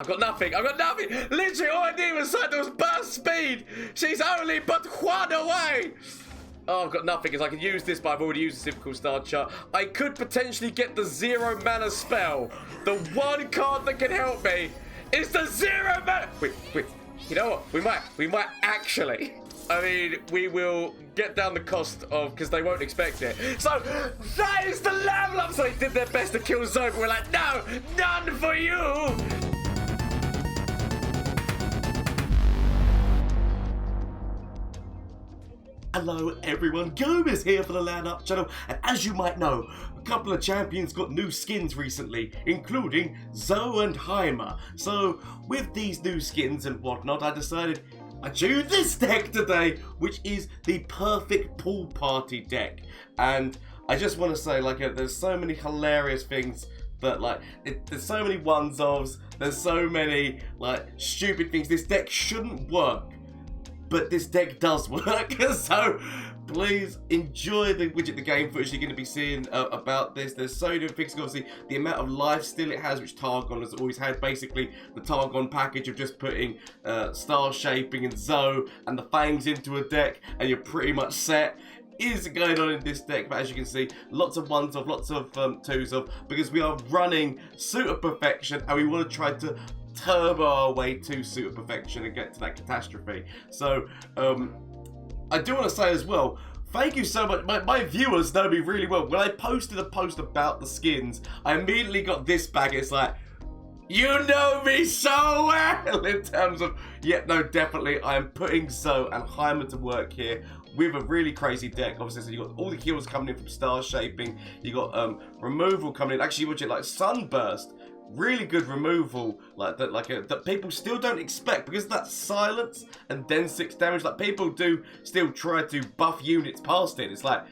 I've got nothing. I've got nothing. Literally, all I did was burst speed. She's only but one away. Oh, I've got nothing because I can use this, but I've already used the Typical Star Chart. I could potentially get the 0 mana spell. The one card that can help me is the 0 mana. Wait. You know what? We might actually. I mean, we will get down the cost of, because they won't expect it. So, that is the level up. So they did their best to kill Zoe, but we're like, no, none for you. Hello everyone, Gomez here for the LAN Up channel, and as you might know, a couple of champions got new skins recently, including Zoe and Heimer. So with these new skins and whatnot, I decided I choose this deck today, which is the perfect pool party deck. And I just want to say, like, there's so many hilarious things that, like, there's so many ones-ofs, there's so many, like, stupid things. This deck shouldn't work, but this deck does work. So please enjoy the widget, the game footage you're going to be seeing about this. There's so many things. Obviously, the amount of life steal it has, which Targon has always had. Basically, the Targon package of just putting star shaping and Zoe and the fangs into a deck, and you're pretty much set. Is going on in this deck, but as you can see, lots of ones of, lots of twos of, because we are running Suit of Perfection, and we want to try to turbo our way to Suit of Perfection and get to that catastrophe. So I do want to say as well, thank you so much. My viewers know me really well. When I posted a post about the skins, I immediately got this back. It's like, you know me so well in terms of, yeah, no, definitely, I'm putting Zoe and Heimer to work here with a really crazy deck. Obviously, so you got all the heals coming in from star shaping, you got removal coming in. Actually, watch it, like Sunburst, really good removal, like that, that people still don't expect, because of that silence and then 6 damage. Like, people do still try to buff units past it. It's like,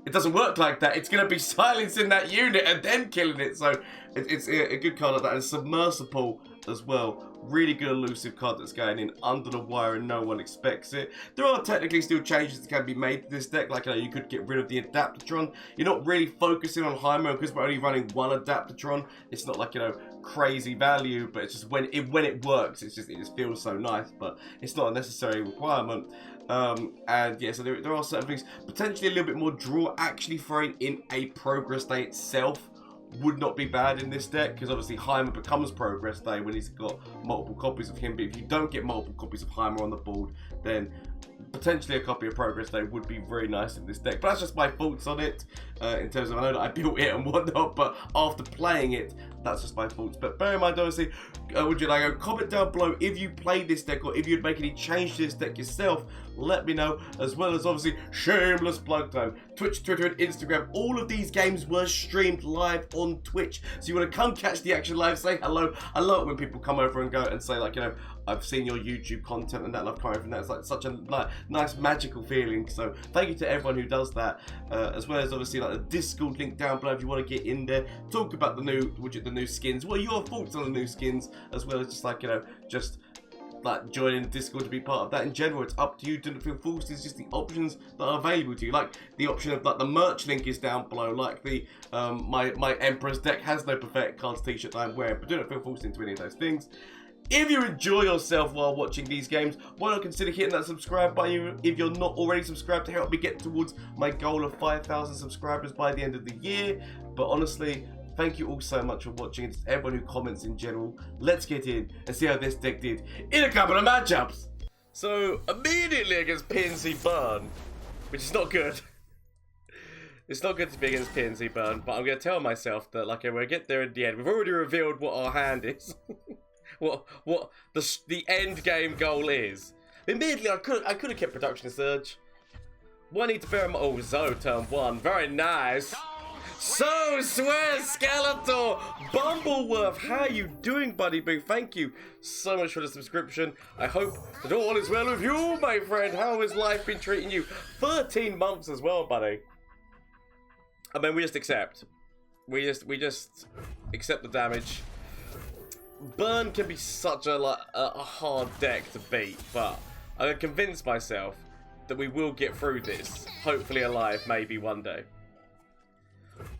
it doesn't work like that. It's going to be silencing that unit and then killing it. So it's a good card like that. And Submersible as well. Really good elusive card that's going in under the wire and no one expects it. There are technically still changes that can be made to this deck. Like, you could get rid of the Adaptatron. You're not really focusing on Heimer because we're only running one Adaptatron. It's not like, crazy value, but it's just when it works, it just feels so nice. But it's not a necessary requirement. And yeah, so there are certain things. Potentially a little bit more draw. Actually throwing in a Progress Day itself would not be bad in this deck, because obviously Heimer becomes Progress Day when he's got multiple copies of him. But if you don't get multiple copies of Heimer on the board, then potentially a copy of Progress Day would be very nice in this deck. But that's just my thoughts on it, in terms of, I know that I built it and whatnot, but after playing it, that's just my thoughts. But bear in mind, obviously, would you like a comment down below if you played this deck, or if you'd make any change to this deck yourself? Let me know, as well as obviously shameless plug time. Twitch, Twitter, and Instagram. All of these games were streamed live on Twitch, so you want to come catch the action live, say hello. I love it when people come over and go and say, like, I've seen your YouTube content and that, and I've come over from that. It's like such a nice magical feeling. So thank you to everyone who does that, as well as obviously like the Discord link down below if you want to get in there, talk about the new skins. What are your thoughts on the new skins, as well as just like just like joining Discord to be part of that. In general, it's up to you. Don't feel forced. It's just the options that are available to you. Like the option of, like, the merch link is down below. Like the my Emperor's deck has no Pathetic Cards t-shirt that I'm wearing, but do not feel forced into any of those things. If you enjoy yourself while watching these games, why not consider hitting that subscribe button if you're not already subscribed, to help me get towards my goal of 5,000 subscribers by the end of the year. But honestly, thank you all so much for watching, and everyone who comments in general. Let's get in and see how this deck did in a couple of matchups. So, immediately against PNC Burn, which is not good. It's not good to be against PNC Burn, but I'm going to tell myself that, like, we'll get there in the end. We've already revealed what our hand is. what the end game goal is. Immediately, I could have kept Production Surge. What I need to bear in mind, oh, Zoe turn 1, very nice. So, Swear Skeletor, Bumbleworth, how you doing, buddy boo? Thank you so much for the subscription. I hope that all is well with you, my friend. How has life been treating you? 13 months as well, buddy. I mean, we just accept. We just accept the damage. Burn can be such a hard deck to beat, but I'm convinced myself that we will get through this. Hopefully alive, maybe one day.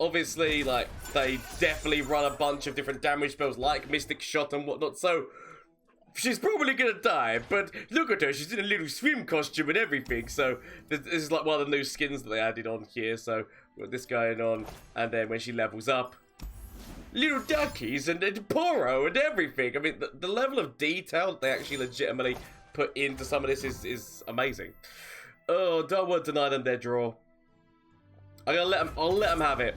Obviously, like, they definitely run a bunch of different damage spells like Mystic Shot and whatnot, so she's probably gonna die, but look at her, she's in a little swim costume and everything, so this is like one of the new skins that they added on here, so we've got this going on, and then when she levels up, little duckies and Poro and everything. I mean, the level of detail that they actually legitimately put into some of this is amazing. Oh, don't want to deny them their draw. I'll let them have it.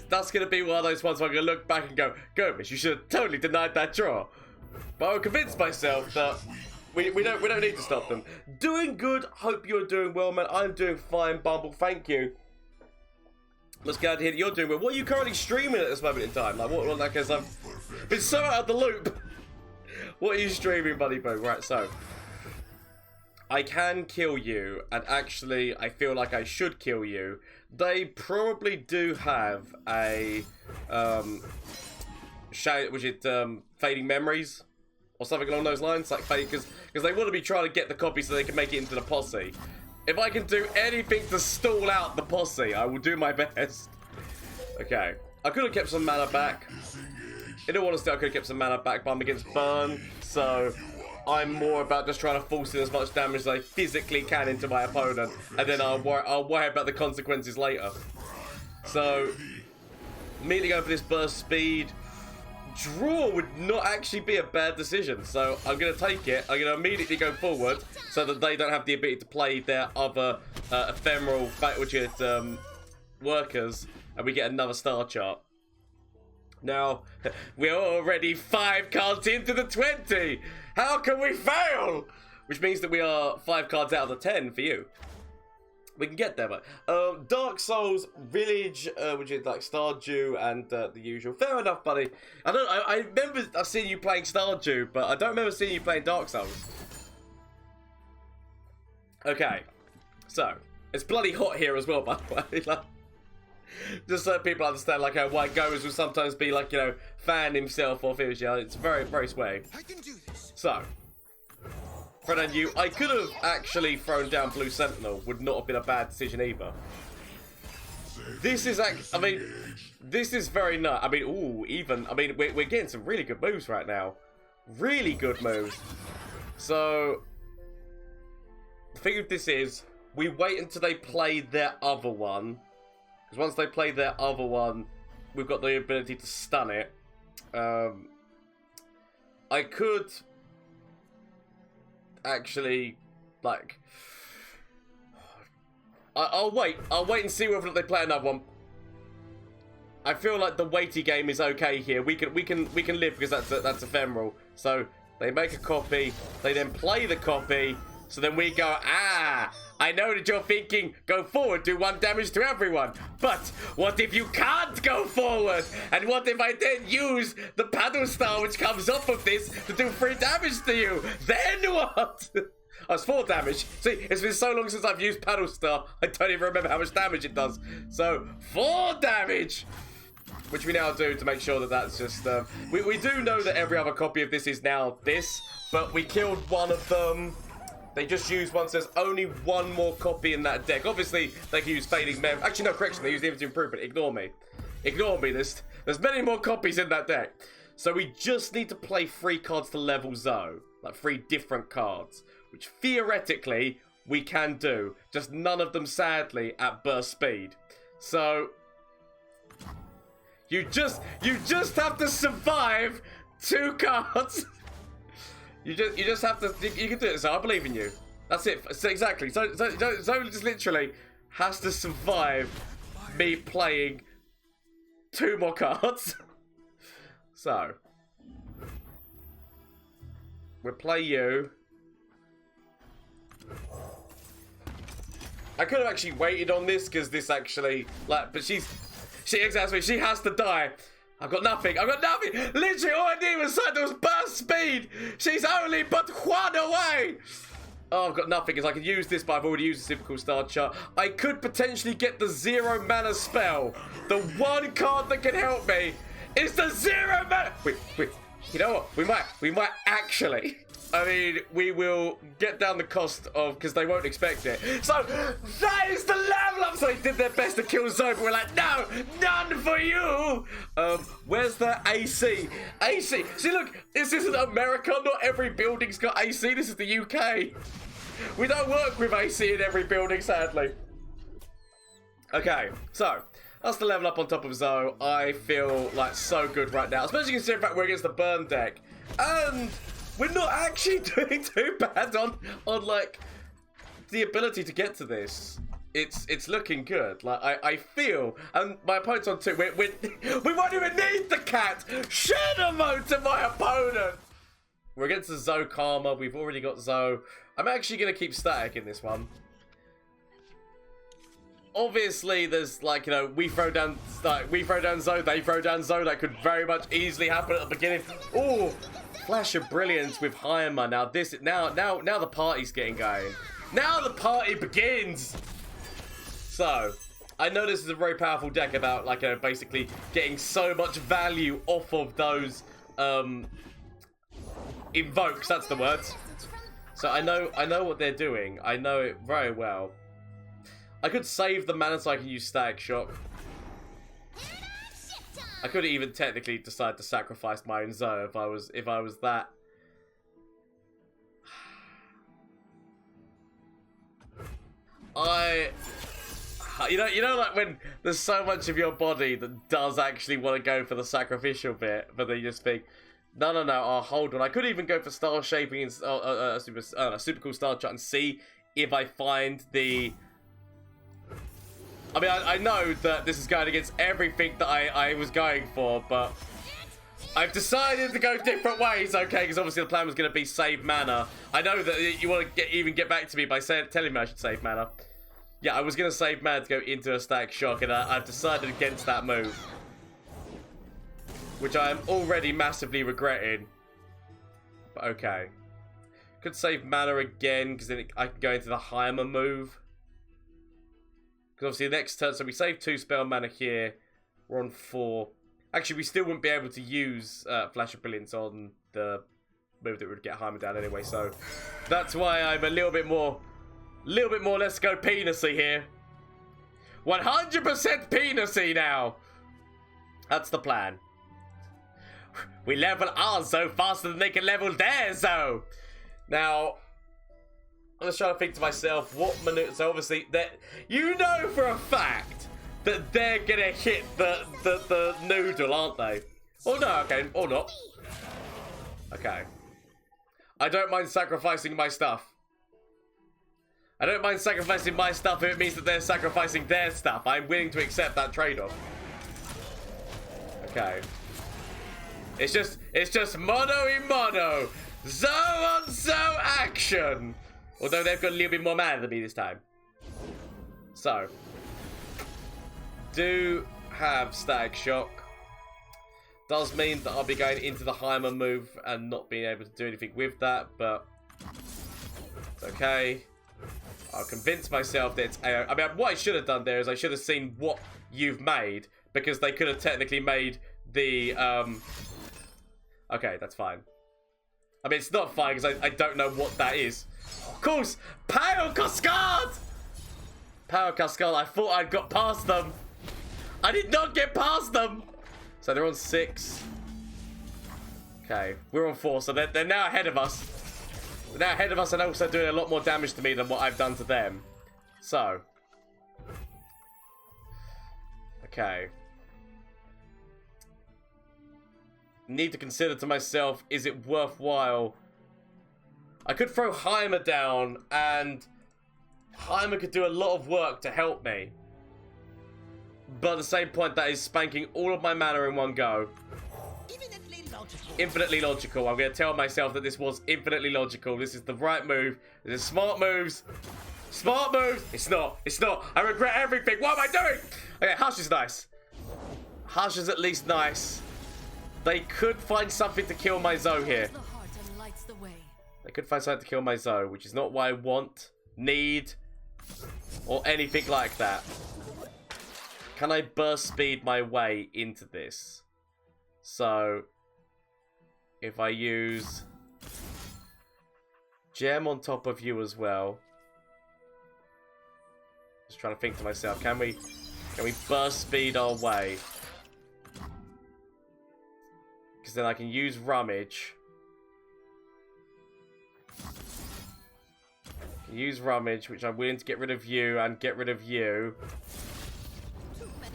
That's going to be one of those ones where I'm going to look back and go, Gomez, you should have totally denied that draw. But I'll convince myself that we don't need to stop them. Doing good. Hope you're doing well, man. I'm doing fine, Bumble. Thank you. Let's go ahead and hear that you're doing well. What are you currently streaming at this moment in time? Like, what? Like, as I've been so out of the loop. What are you streaming, buddy boo? Right, so I can kill you, and actually, I feel like I should kill you. They probably do have a fading memories or something along those lines, like because they want to be trying to get the copy so they can make it into the posse. If I can do anything to stall out the posse, I will do my best. Okay, I could have kept some mana back. In all honesty, I could have kept some mana back, but I'm against burn, so I'm more about just trying to force in as much damage as I physically can into my opponent, and then I'll worry about the consequences later. So, immediately going for this burst speed. Draw would not actually be a bad decision, so I'm going to take it. I'm going to immediately go forward so that they don't have the ability to play their other ephemeral Battle Jet workers, and we get another star chart. Now, we're already 5 cards into the 20. How can we fail? Which means that we are 5 cards out of the 10 for you. We can get there, but Dark Souls, Village, which is like Stardew and the usual. Fair enough, buddy. I remember seeing you playing Stardew, but I don't remember seeing you playing Dark Souls. Okay, so it's bloody hot here as well, by the way. Like, just so people understand, like how White Gomez will sometimes be like, you know, fan himself off his, you know, it's very, very sweaty. I can do this. So, Fred and you, I could have actually thrown down Blue Sentinel, would not have been a bad decision either. This is I mean, this is very nice. I mean, ooh, even, I mean, we're getting some really good moves right now. Really good moves. So, the thing with this is, we wait until they play their other one. Because once they play their other one, we've got the ability to stun it. I could actually, like, I'll wait and see whether they play another one. I feel like the weighty game is okay here. We can live because that's ephemeral. So they make a copy, they then play the copy. So then we go, I know that you're thinking, go forward, do 1 damage to everyone. But what if you can't go forward? And what if I then use the paddle star which comes off of this to do 3 damage to you? Then what? Oh, it's 4 damage. See, it's been so long since I've used paddle star, I don't even remember how much damage it does. So, 4 damage! Which we now do to make sure that that's just... we do know that every other copy of this is now this, but we killed one of them. They just used one, so there's only 1 more copy in that deck. Obviously, they can use Fading Mem. Actually, no, correction, they use the Infinite Improvement. Ignore me. Ignore me. There's many more copies in that deck. So we just need to play 3 cards to level Zoe. Like 3 different cards. Which, theoretically, we can do. Just none of them, sadly, at burst speed. So, you just have to survive 2 cards. You just have to, you can do it, so I believe in you. That's it, so exactly. So just literally has to survive me playing 2 more cards. So, we'll play you. I could have actually waited on this, because this actually, like, but she exactly, she has to die. I've got nothing. Literally, all I need was Sando's burst speed. She's only but 1 away. Oh, I've got nothing, because I can use this, but I've already used the typical star chart. I could potentially get the 0 mana spell. The 1 card that can help me is the 0 mana. Wait. You know what? We might actually. I mean, we will get down the cost of, because they won't expect it. So, that is the level up! So they did their best to kill Zoe, but we're like, no, none for you! Where's the AC? AC! See, look, this isn't America. Not every building's got AC. This is the UK. We don't work with AC in every building, sadly. Okay, so, that's the level up on top of Zoe. I feel, like, so good right now. Especially considering the fact we're against the burn deck. And we're not actually doing too bad on like, the ability to get to this. It's looking good. Like, I feel, and my opponent's on 2. We won't even need the cat. Shadow mode to my opponent. We're against the Zoe Karma. We've already got Zoe. I'm actually going to keep static in this one. Obviously, there's, like, you know, we throw down Zoe, they throw down Zoe. That could very much easily happen at the beginning. Ooh. Flash of brilliance with Heimer. Now the party's getting going. Now the party begins. So, I know this is a very powerful deck about, like, basically getting so much value off of those invokes. That's the word. So I know what they're doing. I know it very well. I could save the mana so I can use Static Shock. I could even technically decide to sacrifice my own Zoe if I was that. You know, like when there's so much of your body that does actually want to go for the sacrificial bit, but then you just think, no, oh, hold on. I could even go for star shaping and super cool star chart and see if I find the. I mean, I know that this is going against everything that I was going for, but I've decided to go different ways, okay? Because obviously the plan was going to be save mana. I know that you want to even get back to me by telling me I should save mana. Yeah, I was going to save mana to go into a Static Shock, and I've decided against that move. Which I am already massively regretting. But okay. Could save mana again, because then I can go into the Heimer move. Because obviously the next turn, so we save 2 spell mana here. We're on 4. Actually, we still wouldn't be able to use Flash of Brilliance on the move that would get Heimer down anyway. So that's why I'm a little bit more let's go penisy here. 100% penisy now. That's the plan. We level ours so faster than they can level theirs, though. Now, I'm just trying to think to myself, what maneuver... So obviously, you know for a fact that they're going to hit the noodle, aren't they? Oh, no, okay. Or not. Okay. I don't mind sacrificing my stuff. I don't mind sacrificing my stuff if it means that they're sacrificing their stuff. I'm willing to accept that trade-off. Okay. It's just mono-y-mono. Zoe on Zoe action. Although they've got a little bit more mana than me this time. So. Do have Static Shock. Does mean that I'll be going into the Heimer move and not being able to do anything with that, but it's okay. I'll convince myself that it's AO. I mean, what I should have done there is I should have seen what you've made, because they could have technically made the, okay, that's fine. I mean, it's not fine because I don't know what that is. Of course, Power Cascade! Power Cascade, I thought I'd got past them. I did not get past them! So they're on 6. Okay, we're on 4, so they're now ahead of us. They're now ahead of us and also doing a lot more damage to me than what I've done to them. So. Okay. Need to consider to myself, is it worthwhile? I could throw Heimer down, and Heimer could do a lot of work to help me. But at the same point, that is spanking all of my mana in one go. Infinitely logical. I'm going to tell myself that this was infinitely logical. This is the right move. This is smart moves. Smart moves. It's not. It's not. I regret everything. What am I doing? Okay, Hush is nice. Hush is at least nice. They could find something to kill my Zoe here. They could find something to kill my Zoe, which is not what I want, need, or anything like that. Can I burst speed my way into this? So, if I use Gem on top of you as well. Just trying to think to myself, can we burst speed our way? Because then I can use Rummage. Use Rummage, which I'm willing to get rid of you and get rid of you.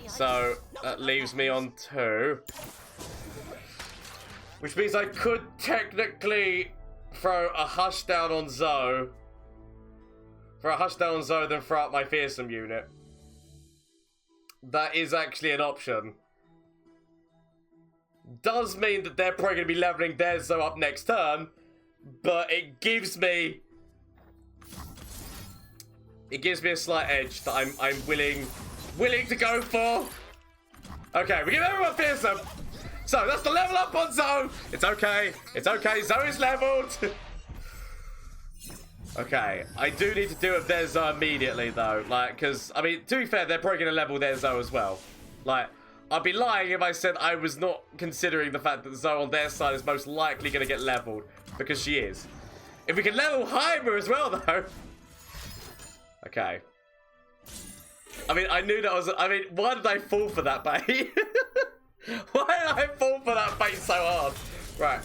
So that leaves me on 2. Which means I could technically throw a Hush down on Zoe. Throw a Hush down on Zoe, then throw out my Fearsome unit. That is actually an option. Does mean that they're probably going to be leveling their Zoe up next turn. But it gives me a slight edge that I'm willing to go for. Okay, we give everyone Fearsome. So that's the level up on Zoe. It's okay. It's okay. Zoe's leveled. Okay, I do need to deal with their Zoe immediately though. Like, because, I mean, to be fair, they're probably going to level their Zoe as well. Like, I'd be lying if I said I was not considering the fact that Zoe on their side is most likely going to get leveled. Because she is. If we can level Heimer as well though. Okay. I mean, I knew that was... I mean, why did I fall for that bait? Why did I fall for that bait so hard? Right.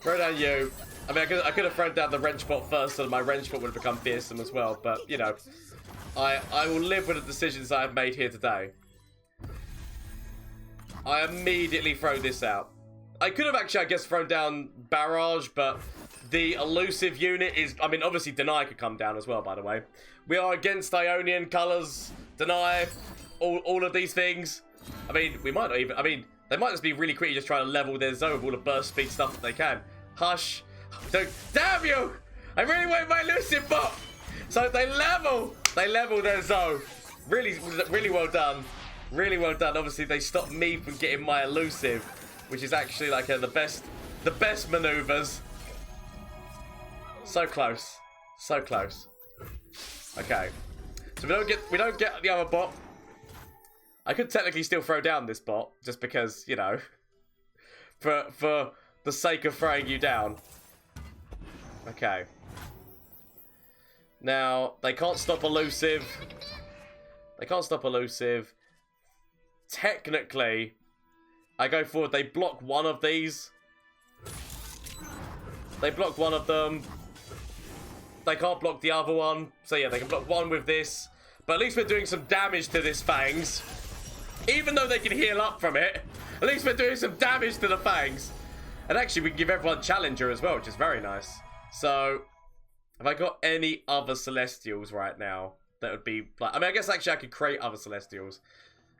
Throw down you. I mean, I could have thrown down the wrench bot first, so my wrench bot would have become fearsome as well. But, you know, I will live with the decisions I have made here today. I immediately throw this out. I could have actually, I guess, thrown down Barrage, but the elusive unit is... I mean, obviously, Deny could come down as well, by the way. We are against Ionian colours, Deny, all of these things. I mean, we might not even... I mean, they might just be really quickly just trying to level their Zoe with all the burst speed stuff that they can. Hush. Don't, damn you! I really want my elusive bot! So they level their Zoe. Really, really well done. Really well done. Obviously, they stopped me from getting my elusive, which is actually like the best maneuvers. So close. So close. Okay. So we don't get the other bot. I could technically still throw down this bot, just because, you know, for the sake of throwing you down. Okay. Now, they can't stop elusive. They can't stop elusive. Technically, I go forward. They block one of these. They block one of them. They can't block the other one. So yeah, they can block one with this. But at least we're doing some damage to this Fangs. Even though they can heal up from it, at least we're doing some damage to the Fangs. And actually, we can give everyone Challenger as well, which is very nice. So, have I got any other Celestials right now that would be... like, I mean, I guess actually I could create other Celestials.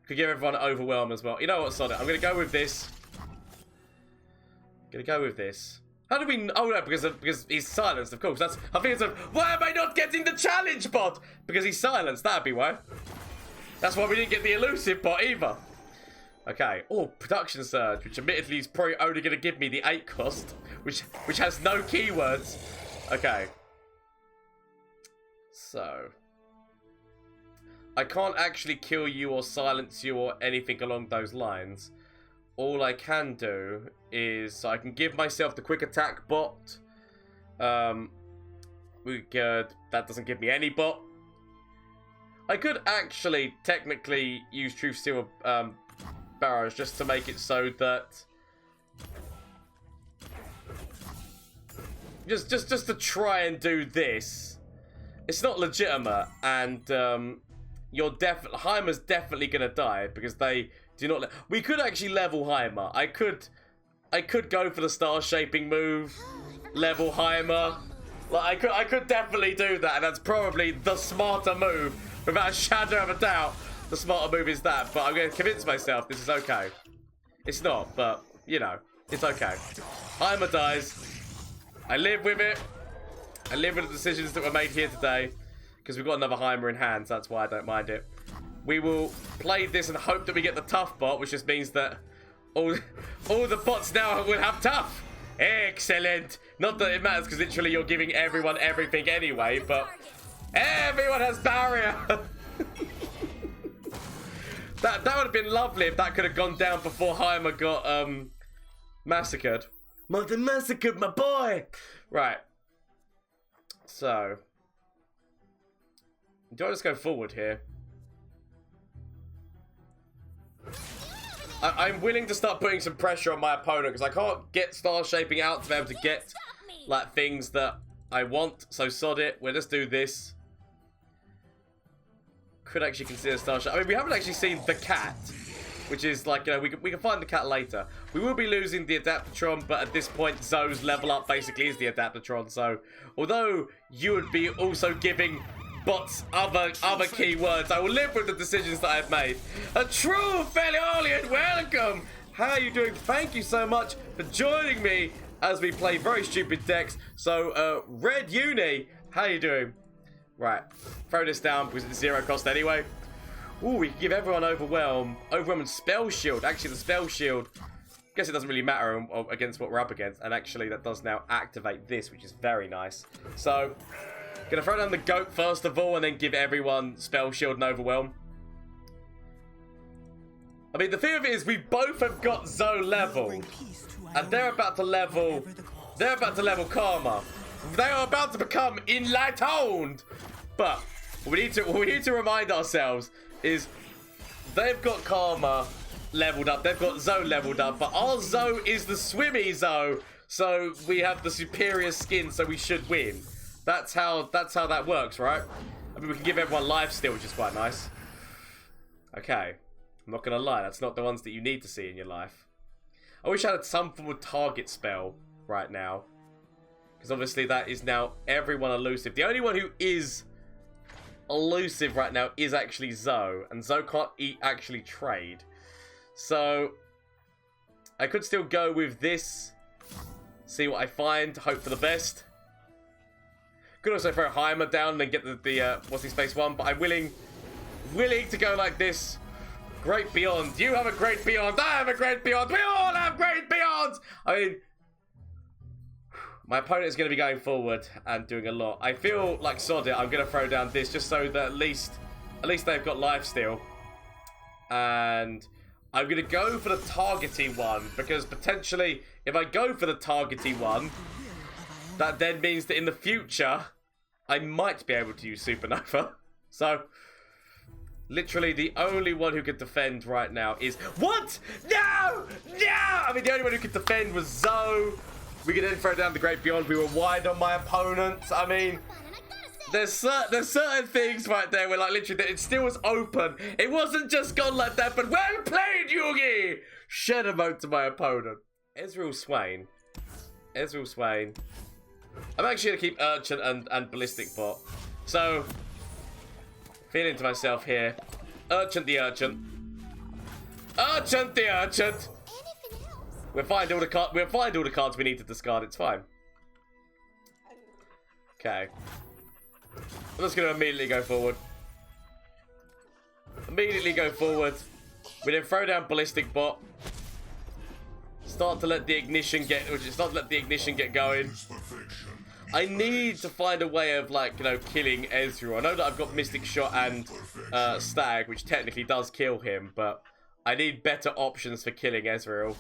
Could give everyone Overwhelm as well. You know what, sod it. I'm going to go with this. Going to go with this. How do we... oh, no, because he's silenced, of course. That's... I think it's a... why am I not getting the challenge bot? Because he's silenced. That'd be why. That's why we didn't get the elusive bot either. Okay. Oh, Production Surge, which admittedly is probably only going to give me the 8 cost, which has no keywords. Okay. So... I can't actually kill you or silence you or anything along those lines. All I can do is... so I can give myself the quick attack bot. We could... that doesn't give me any bot. I could actually technically use Truth Seal Barrage just to make it so that... Just to try and do this. It's not legitimate, and you're definitely... Heimer's definitely gonna die because they do not... we could actually level Heimer. I could go for the star shaping move, level Heimer. Like I could definitely do that, and that's probably the smarter move. Without a shadow of a doubt, the smarter move is that. But I'm going to convince myself this is okay. It's not, but, you know, it's okay. Heimer dies. I live with it. I live with the decisions that were made here today. Because we've got another Heimer in hand, so that's why I don't mind it. We will play this and hope that we get the tough bot, which just means that all the bots now will have tough. Excellent. Not that it matters, because literally you're giving everyone everything anyway, but... everyone has barrier. that would have been lovely if that could have gone down before Heimer got massacred. Mother massacred my boy. Right. So, do I just go forward here? I'm willing to start putting some pressure on my opponent because I can't get star shaping out to be able to get like things that I want. So sod it. We'll just do this. Could actually consider star shape. I mean, we haven't actually seen the cat, which is like, you know, we can find the cat later. We will be losing the Adaptatron, but at this point, Zoe's level up basically is the Adaptatron. So, although you would be also giving bots other keywords, I will live with the decisions that I've made. A true Feliolian, welcome! How are you doing? Thank you so much for joining me as we play very stupid decks. So, Red Uni, how are you doing? Right, throw this down because it's 0 cost anyway. Ooh, we can give everyone Overwhelm. Overwhelm and Spell Shield. Actually, the Spell Shield, I guess it doesn't really matter against what we're up against. And actually, that does now activate this, which is very nice. So, gonna throw down the Goat first of all, and then give everyone Spell Shield and Overwhelm. I mean, the thing of it is, we both have got Zoe level. And they're about to level... They're about to level Karma. They are about to become enlightened. But what we need to remind ourselves is they've got Karma leveled up, they've got Zoe leveled up, but our Zoe is the swimmy Zoe, so we have the superior skin, so we should win. That's how that works, right? I mean, we can give everyone life steal, which is quite nice. Okay, I'm not gonna lie, that's not the ones that you need to see in your life. I wish I had some form of target spell right now, because obviously that is now everyone elusive. The only one who is elusive right now is actually Zoe, and Zoe can't actually trade. So I could still go with this, see what I find, hope for the best. Could also throw Heimer down and then get the what's his face one, but I'm willing to go like this. Great Beyond. You have a great Beyond. I have a great Beyond. We all have great Beyonds. I mean, my opponent is going to be going forward and doing a lot. I feel like sod it. I'm going to throw down this just so that at least they've got lifesteal. And I'm going to go for the targety one, because potentially if I go for the targety one, that then means that in the future I might be able to use Supernova. So literally the only one who could defend right now is... What? No! No! I mean, the only one who could defend was Zoe. We could then throw down the Great Beyond. We were wide on my opponents. I mean, there's certain things right there where, like, literally, it still was open. It wasn't just gone like that, but well played, Yugi! Shed a vote to my opponent. Ezreal Swain. Ezreal Swain. I'm actually going to keep Urchin and Ballistic Bot. So, feeling to myself here. Urchin the Urchin. Urchin the Urchin! We'll find all the cards we need to discard. It's fine. Okay. I'm just going to immediately go forward. Immediately go forward. We then throw down Ballistic Bot. Start to let the ignition get going. I need to find a way of, like, you know, killing Ezreal. I know that I've got Mystic Shot and Stag, which technically does kill him, but I need better options for killing Ezreal.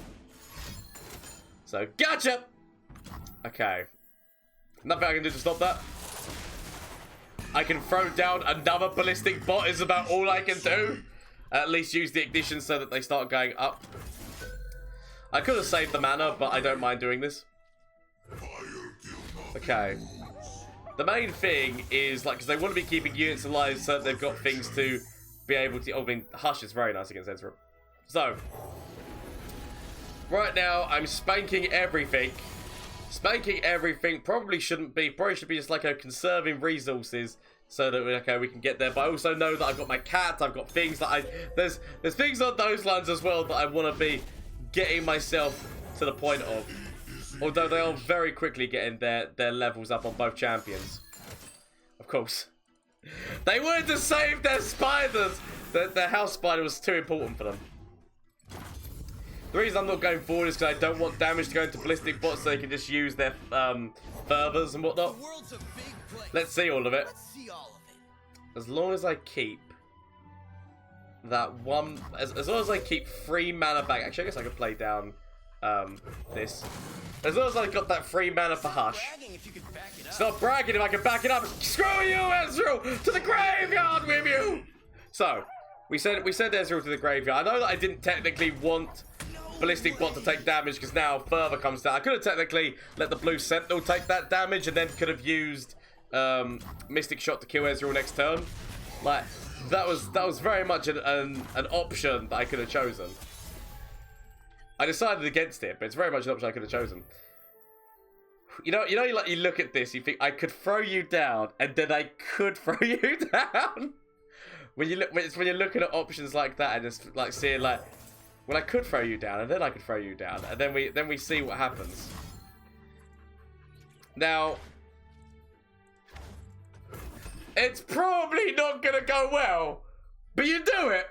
So, gotcha! Okay. Nothing I can do to stop that. I can throw down another Ballistic Bot is about all I can do. At least use the ignition so that they start going up. I could have saved the mana, but I don't mind doing this. Okay. The main thing is, like, because they want to be keeping units alive so that they've got things to be able to... Oh, I mean, Hush is very nice against Ezreal. So... Right now, I'm spanking everything. Spanking everything probably shouldn't be. Probably should be just like conserving resources so that we can get there. But I also know that I've got my cat. I've got things that there's things on those lines as well that I want to be getting myself to the point of. Although they are very quickly getting their levels up on both champions. Of course. They wanted to save their spiders. Their house spider was too important for them. The reason I'm not going forward is because I don't want damage to go into Ballistic Bots so they can just use their fervors and whatnot. Let's see all of it. As long as I keep that one... As long as I keep 3 mana back... Actually, I guess I could play down this. As long as I got that free mana for Hush. It's not bragging if I can back it up. Screw you, Ezreal! To the graveyard with you! So, we sent Ezreal to the graveyard. I know that I didn't technically want Ballistic Bot to take damage because now further comes down. I could have technically let the Blue Sentinel take that damage and then could have used Mystic Shot to kill Ezreal next turn. Like, that was very much an option that I could have chosen. I decided against it, but it's very much an option I could have chosen. You look at this, you think I could throw you down, and then I could throw you down. When you're looking at options like that, and just like seeing like, well, I could throw you down, and then I could throw you down, and then we see what happens. Now, it's probably not gonna go well, but you do it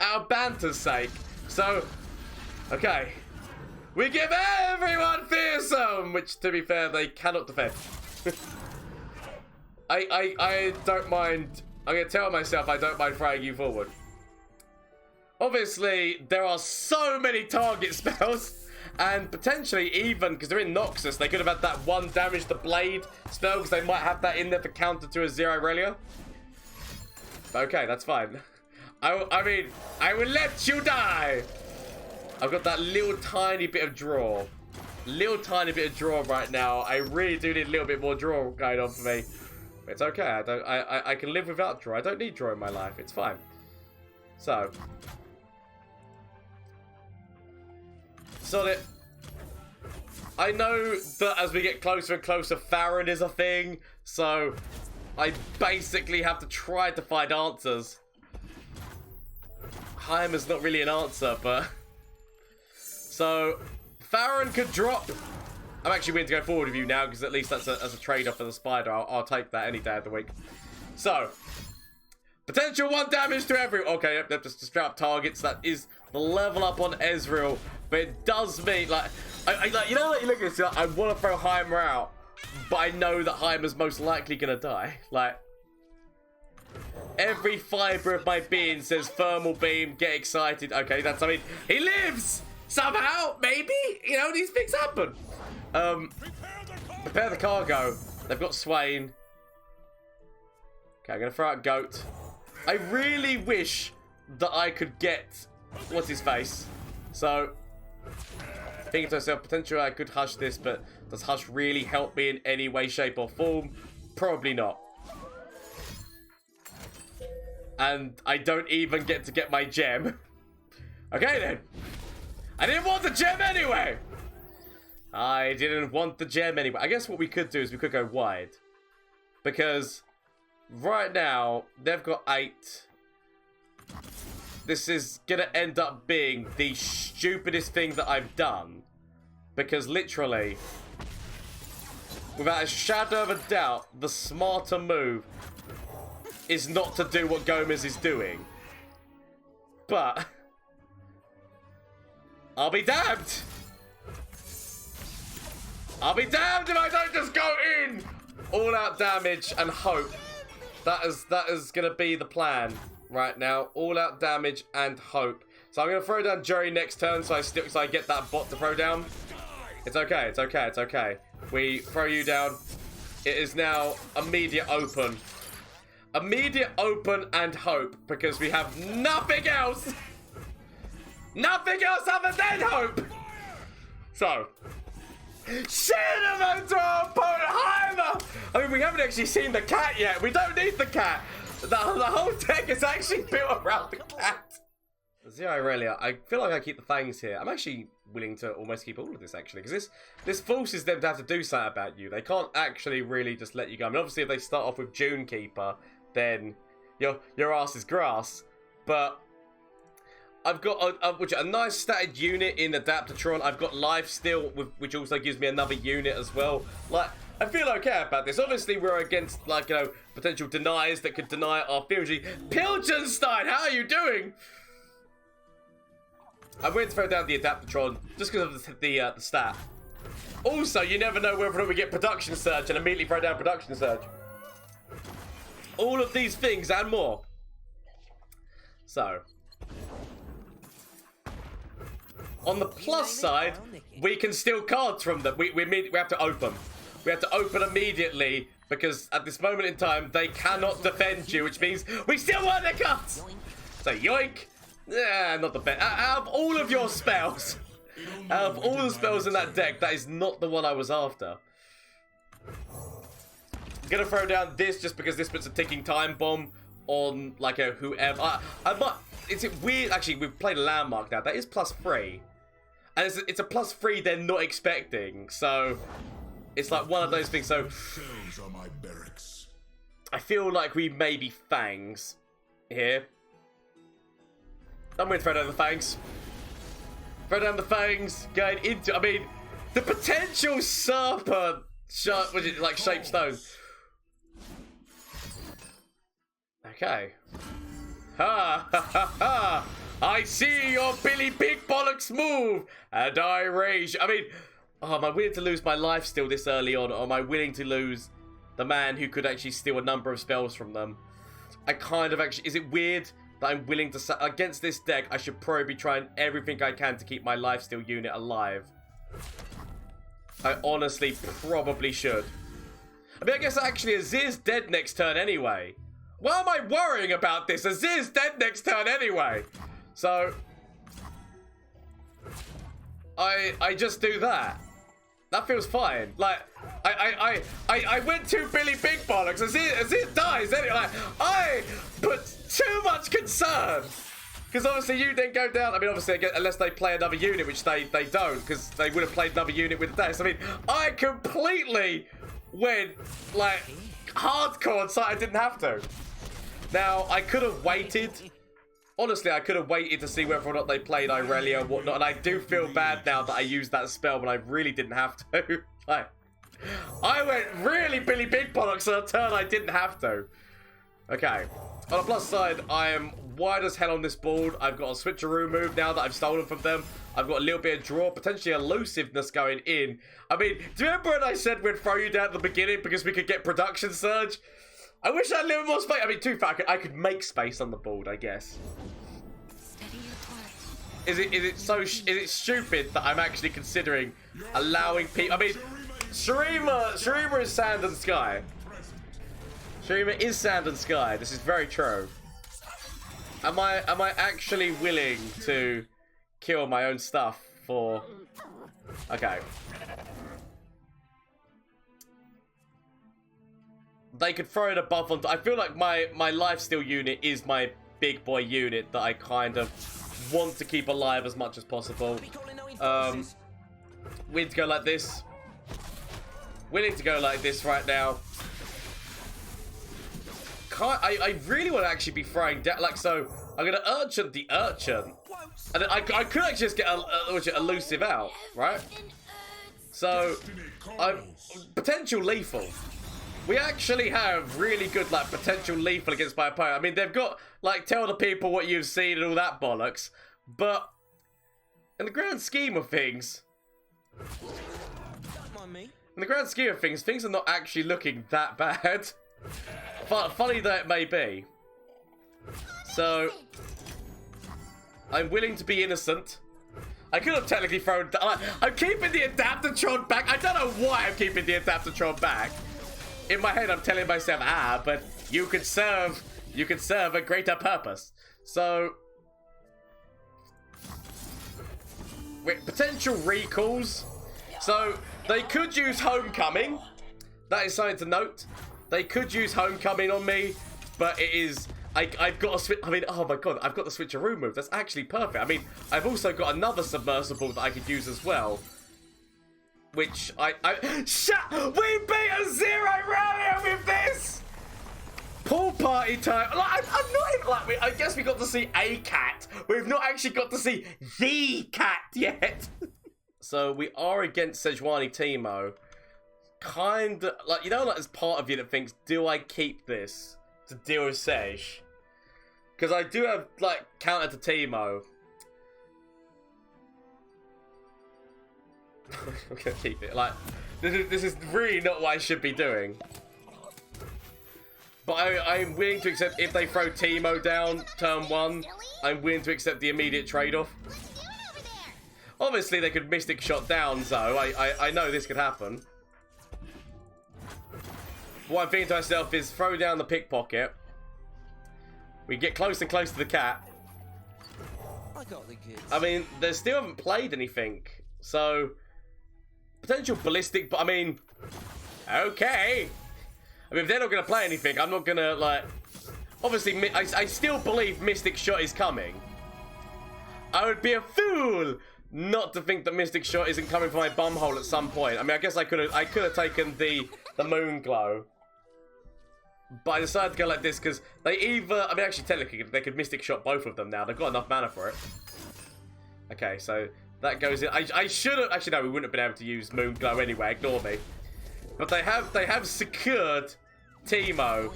out of banter's sake. So, okay, we give everyone fearsome, which to be fair, they cannot defend. I don't mind. I'm gonna tell myself I don't mind throwing you forward. Obviously, there are so many target spells, and potentially even, because they're in Noxus, they could have had that one damage to Blade spell, because they might have that in there for counter to Azir Irelia. Okay, that's fine. I mean, I will let you die. I've got that little tiny bit of draw. Little tiny bit of draw right now. I really do need a little bit more draw going on for me. It's okay. I can live without draw. I don't need draw in my life. It's fine. So. Sod it. I know that as we get closer and closer, Farron is a thing. So, I basically have to try to find answers. Heimer's not really an answer, but... So, Farron could drop. I'm actually willing to go forward with you now, because at least that's a trade-off for the spider. I'll take that any day of the week. So, potential 1 damage to every... Okay, yep, just straight up targets. That is the level up on Ezreal. But it does mean, like... you know, like, you look at this, like, I want to throw Heimer out, but I know that Heimer's most likely going to die. Like, every fibre of my being says Thermal Beam, get excited. Okay, that's, I mean, he lives! Somehow, maybe? You know, these things happen. Prepare the cargo. They've got Swain. Okay, I'm going to throw out Goat. I really wish that I could get... What's his face? So, thinking to myself, potentially I could Hush this, but does Hush really help me in any way, shape, or form? Probably not. And I don't even get my gem. Okay, then. I didn't want the gem anyway! I didn't want the gem anyway. I guess what we could do is we could go wide. Because right now, they've got 8. This is going to end up being the stupidest thing that I've done. Because literally, without a shadow of a doubt, the smarter move is not to do what Gomez is doing. But... I'll be damned! I'll be damned if I don't just go in! All out damage and hope. That is going to be the plan right now. All out damage and hope. So I'm going to throw down Jerry next turn so I get that bot to throw down. It's okay, it's okay, it's okay. We throw you down. It is now immediate open. Immediate open and hope because we have nothing else. Nothing else other than hope! So, cinnamon to our opponent, Heimer! I mean, we haven't actually seen the cat yet. We don't need the cat. The whole deck is actually built around the cat. Azir Irelia, I feel like I keep the fangs here. I'm actually willing to almost keep all of this, actually, because this forces them to have to do something about you. They can't actually really just let you go. I mean, obviously, if they start off with June Keeper, then your ass is grass. But... I've got a nice statted unit in Adaptatron. I've got Lifesteal, which also gives me another unit as well. Like, I feel okay about this. Obviously, we're against, like, you know, potential deniers that could deny our PLG. Pilgenstein, how are you doing? I'm going to throw down the Adaptatron just because of the stat. Also, you never know whether or not we get Production Surge and immediately throw down Production Surge. All of these things and more. So... On the plus side, we can steal cards from them. We have to open. We have to open immediately because at this moment in time, they cannot defend you, which means we still want their cards. So yoink. Yeah, not the best. Out of all of your spells, out of all the spells in that deck, that is not the one I was after. I'm gonna throw down this just because this puts a ticking time bomb on like a whoever. I'm not. Is it weird? Actually, we've played a landmark now. That is +3. And it's a +3 they're not expecting. So it's like one of those things. So I feel like we may be Fangs here. I'm going to throw down the Fangs. Throw down the Fangs. Going into... I mean, the potential serpent... Was it like shaped stone? Okay. Ha ha ha ha! I see your Billy Big Bollocks move, and I rage. I mean, am I willing to lose my life still this early on, or am I willing to lose the man who could actually steal a number of spells from them? I kind of actually... Is it weird that I'm willing to... Against this deck, I should probably be trying everything I can to keep my lifesteal unit alive. I honestly probably should. I mean, I guess actually Azir's dead next turn anyway. Why am I worrying about this? Azir's dead next turn anyway. So I just do that. That feels fine. Like I went to Billy Big Bollocks. Azir dies anyway. Like, I put too much concern. Because obviously you then go down. I mean, obviously, unless they play another unit, which they don't, because they would have played another unit with the dice. I mean, I completely went like hardcore and so I didn't have to. Now, I could have waited. Honestly, I could have waited to see whether or not they played Irelia or whatnot. And I do feel bad now that I used that spell when I really didn't have to. Like, I went really Billy Big Bollocks on a turn I didn't have to. Okay. On the plus side, I am wide as hell on this board. I've got a switcheroo move now that I've stolen from them. I've got a little bit of draw, potentially elusiveness going in. I mean, do you remember when I said we'd throw you down at the beginning because we could get production surge? I wish I had a little more space. I mean, too far. I could make space on the board, I guess. Is it stupid that I'm actually considering allowing people? I mean, shurima is sand and sky. Shurima is sand and sky. This is very true. Am I actually willing to kill my own stuff for? Okay. They could throw it above on. I feel like my lifesteal unit is my big boy unit that I kind of want to keep alive as much as possible. We need to go like this. We need to go like this right now. I really want to actually be throwing down, like, so I'm gonna urchin the urchin, and then I could actually just get elusive out, right? So I'm potential lethal. We actually have really good like potential lethal against my opponent. I mean, they've got like tell the people what you've seen and all that bollocks, but in the grand scheme of things, things are not actually looking that bad. Funny that it may be. So I'm willing to be innocent. I could have technically thrown. I'm keeping the Adaptatron back. I don't know why I'm keeping the Adaptatron back. In my head, I'm telling myself, but you could serve a greater purpose. So, wait, potential recalls. So they could use Homecoming. That is something to note. They could use Homecoming on me, but it is. I've got a switch. I mean, oh my god, I've got the switcheroo move. That's actually perfect. I mean, I've also got another submersible that I could use as well. Which shut! We beat Azir Irelia with this! Pool party time. Like, I'm not even like. I guess we got to see a cat. We've not actually got to see the cat yet. So we are against Sejuani Teemo. Kind of like, you know, like there's part of you that thinks, do I keep this to deal with Sej? Because I do have like counter to Teemo. I'm gonna keep it. Like, this is really not what I should be doing. But I'm willing to accept if they throw Teemo down turn 1. I'm willing to accept the immediate trade-off. Obviously, they could Mystic Shot down Zoe. I know this could happen. What I'm thinking to myself is throw down the pickpocket. We get close and close to the cat. I got the kids. I mean, they still haven't played anything. So, potential ballistic, but I mean, okay. I mean, if they're not going to play anything, I'm not going to, like... Obviously, I still believe Mystic Shot is coming. I would be a fool not to think that Mystic Shot isn't coming from my bumhole at some point. I mean, I guess I could have taken the Moon Glow. But I decided to go like this because they either... I mean, actually, technically, they could Mystic Shot both of them now. They've got enough mana for it. Okay, so that goes in. I should have... Actually, no, we wouldn't have been able to use Moon Glow anyway. Ignore me. But they have secured Teemo.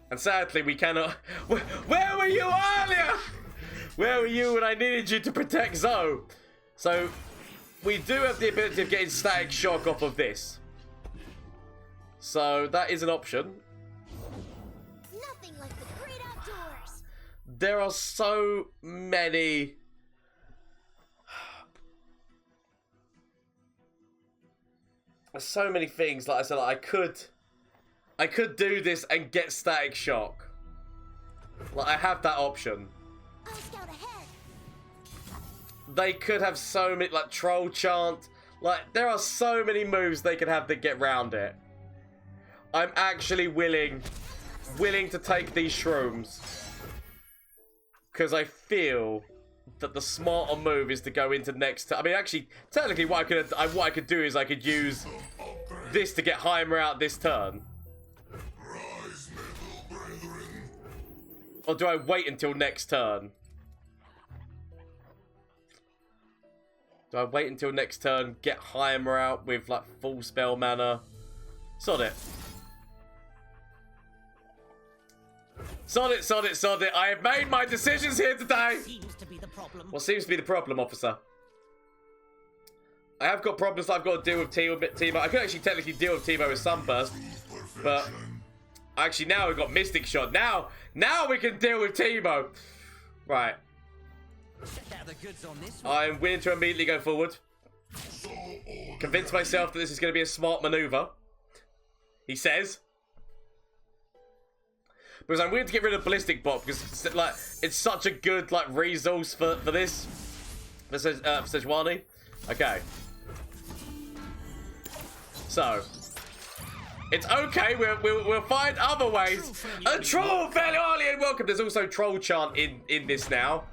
And sadly, we cannot... Where were you earlier? Where were you when I needed you to protect Zoe? So, we do have the ability of getting Static Shock off of this. So, that is an option. Nothing like the great outdoors. There are so many... There's so many things, like I said, like I could do this and get Static Shock. Like, I have that option. I'll scout ahead. They could have so many, like, Troll Chant. Like, there are so many moves they could have that get round it. I'm actually willing to take these shrooms. Because I feel that the smarter move is to go into next... I mean, actually, technically, what I could do is I could use this to get Heimer out this turn. Or do I wait until next turn? Do I wait until next turn, get Heimer out with, like, full spell mana? Sod it. Sod it, sod it, sod it. I have made my decisions here today. Seems to be the problem. What seems to be the problem, officer? I have got problems that I've got to deal with Teemo. I could actually technically deal with Teemo with Sunburst, but actually now we've got Mystic Shot. Now we can deal with Teemo. Right. Check out the goods on this one. I'm willing to immediately go forward. Convince myself that this is going to be a smart maneuver. He says. Because I'm willing to get rid of Ballistic Bot because, like, it's such a good, like, resource for this. For Sejuani. Okay. So. It's okay, we'll find other ways. A troll fairly early and welcome. There's also Troll Chant in this now.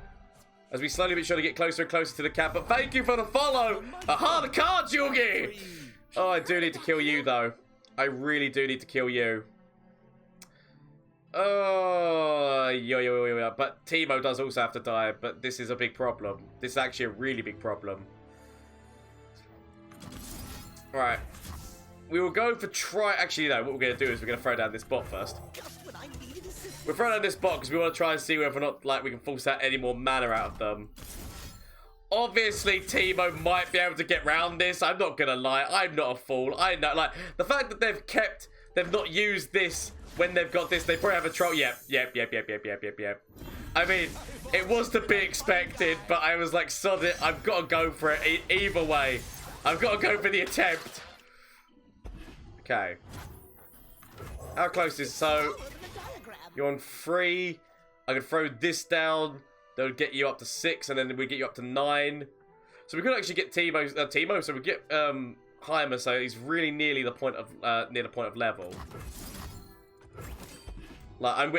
As we slowly but surely get closer and closer to the cap. But thank you for the follow. A hard card, Yugi. Oh, I do need to kill you, though. I really do need to kill you. Oh, yeah. But Teemo does also have to die. But this is a big problem. This is actually a really big problem. Alright. We will go for Actually, no. What we're going to do is we're going to throw down this bot first. We're throwing down this bot because we want to try and see whether or not, like, we can force out any more mana out of them. Obviously, Teemo might be able to get round this. I'm not going to lie. I'm not a fool. I know, like, the fact that they've not used this when they've got this, they probably have a troll. Yep. I mean, it was to be expected, but I was like, sod it. I've got to go for it either way. I've got to go for the attempt. Okay. How close is so? You're on 3. I can throw this down. That'll get you up to 6, and then we get you up to 9. So we could actually get Teemo. So we get Heimer. So he's really nearly the point of near the point of level. Like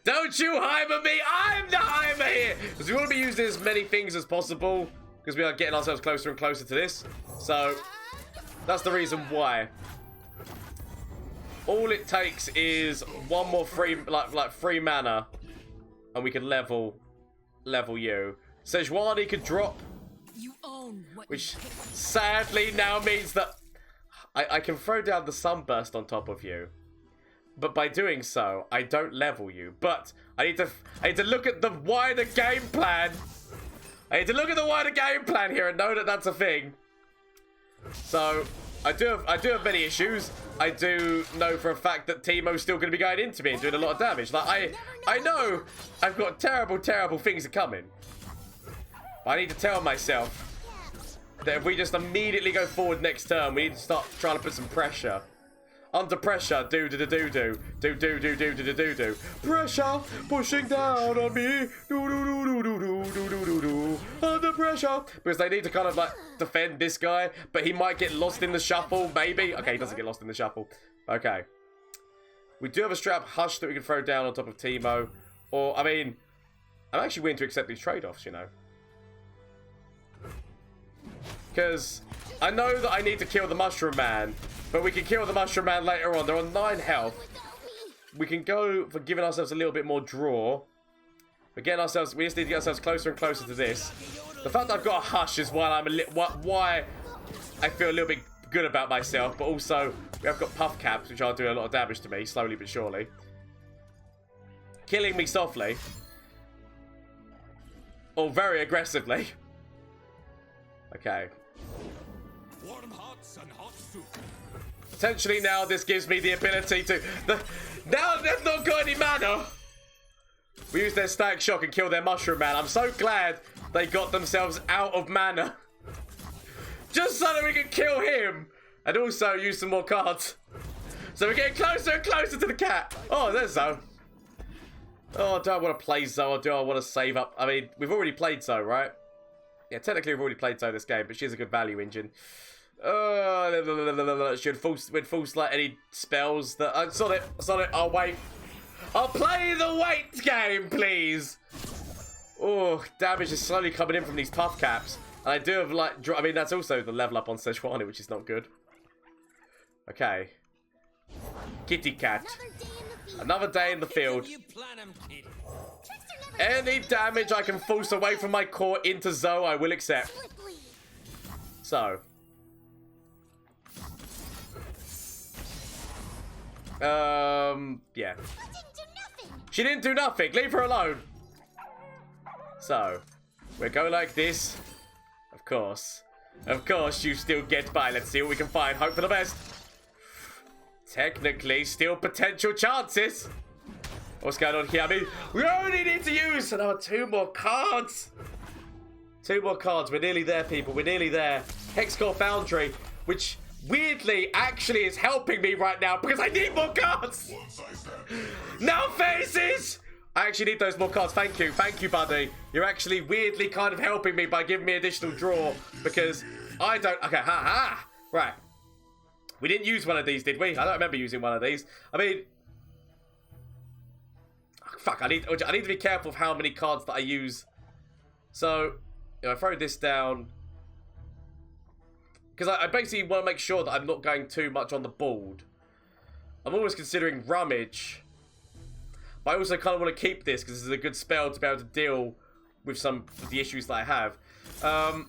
don't you Heimer me! I'm the Heimer here because we want to be using as many things as possible because we are getting ourselves closer and closer to this. So that's the reason why. All it takes is one more free mana, and we can level you. Sejuani could drop, which sadly now means that I can throw down the Sunburst on top of you. But by doing so, I don't level you. But I need to look at the wider game plan. I need to look at the wider game plan here and know that that's a thing. So I do have many issues. I do know for a fact that Teemo's still going to be going into me and doing a lot of damage. Like I know I've got terrible things coming. I need to tell myself that if we just immediately go forward next turn, we need to start trying to put some pressure. Under pressure, do. Pressure pushing down on me. Under pressure. Because they need to kind of like defend this guy, but he might get lost in the shuffle, maybe. Okay, he doesn't get lost in the shuffle. Okay. We do have a strap Hush that we can throw down on top of Teemo. Or, I mean, I'm actually willing to accept these trade-offs, you know. Because I know that I need to kill the Mushroom Man, but we can kill the Mushroom Man later on. They're on 9 health. We can go for giving ourselves a little bit more draw. We just need to get ourselves closer and closer to this. The fact that I've got a Hush is why why I feel a little bit good about myself, but also we have got Puff Caps, which are doing a lot of damage to me, slowly but surely. Killing me softly. Or very aggressively. Okay. Warm hearts and hot soup. Potentially now this gives me the ability to... Now they've not got any mana! We use their Static Shock and kill their Mushroom Man. I'm so glad they got themselves out of mana. Just so that we can kill him. And also use some more cards. So we're getting closer and closer to the cat. Oh, there's Zoe. Oh, do I want to play Zoe or do I want to save up? I mean, we've already played Zoe, right? Yeah, technically we've already played Zoe this game, but she's a good value engine. Should full slot any spells that... I saw it. I'll wait. I'll play the wait game, please. Oh, damage is slowly coming in from these Puff Caps. And I do have, like... I mean, that's also the level up on Sejuani, which is not good. Okay. Kitty Cat. Another day in the field. Any damage I can force away from my core into Zoe, I will accept. So. Yeah. She didn't do nothing. Leave her alone. So. We'll go like this. Of course. Of course you still get by. Let's see what we can find. Hope for the best. Technically, still potential chances. What's going on here? I mean, we only need to use another 2 more cards. 2 more cards. We're nearly there, people. We're nearly there. Hexcore Foundry, which weirdly actually is helping me right now because I need more cards. No faces. I actually need those more cards. Thank you. Thank you, buddy. You're actually weirdly kind of helping me by giving me additional draw because I don't... Okay, ha. Right. We didn't use one of these, did we? I don't remember using one of these. I mean... Fuck, I need to be careful of how many cards that I use. So, I throw this down. Because I basically want to make sure that I'm not going too much on the board. I'm always considering Rummage. But I also kind of want to keep this because this is a good spell to be able to deal with some of the issues that I have. I'm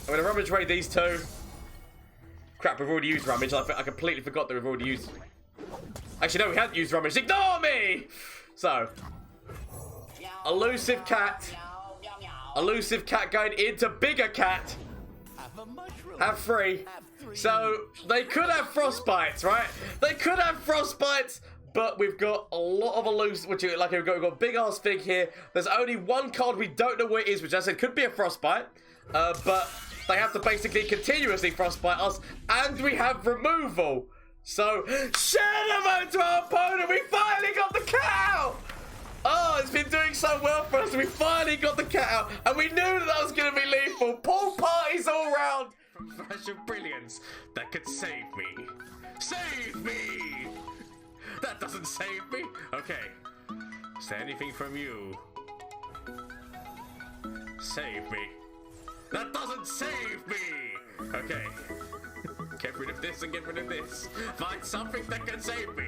going to Rummage raid these 2. Crap, we've already used Rummage. I completely forgot that we've already used... Actually, no, we hadn't used Rummage. Ignore me! So. Elusive cat. Elusive cat going into bigger cat. Have 3. So, they could have Frostbites, right? They could have Frostbites, but we've got a lot of elusive... Which, like, we've got a big-ass Fig here. There's only 1 card we don't know what it is, which I said could be a Frostbite. But they have to basically continuously Frostbite us. And we have removal. So, Shadowman to our opponent, we finally got the cat out! Oh, it's been doing so well for us, we finally got the cat out, and we knew that was going to be lethal. Pool parties all round! Flash of brilliance that could save me. Save me! That doesn't save me? Okay. Is there anything from you? Save me. That doesn't save me! Okay. Get rid of this and get rid of this. Find something that can save me.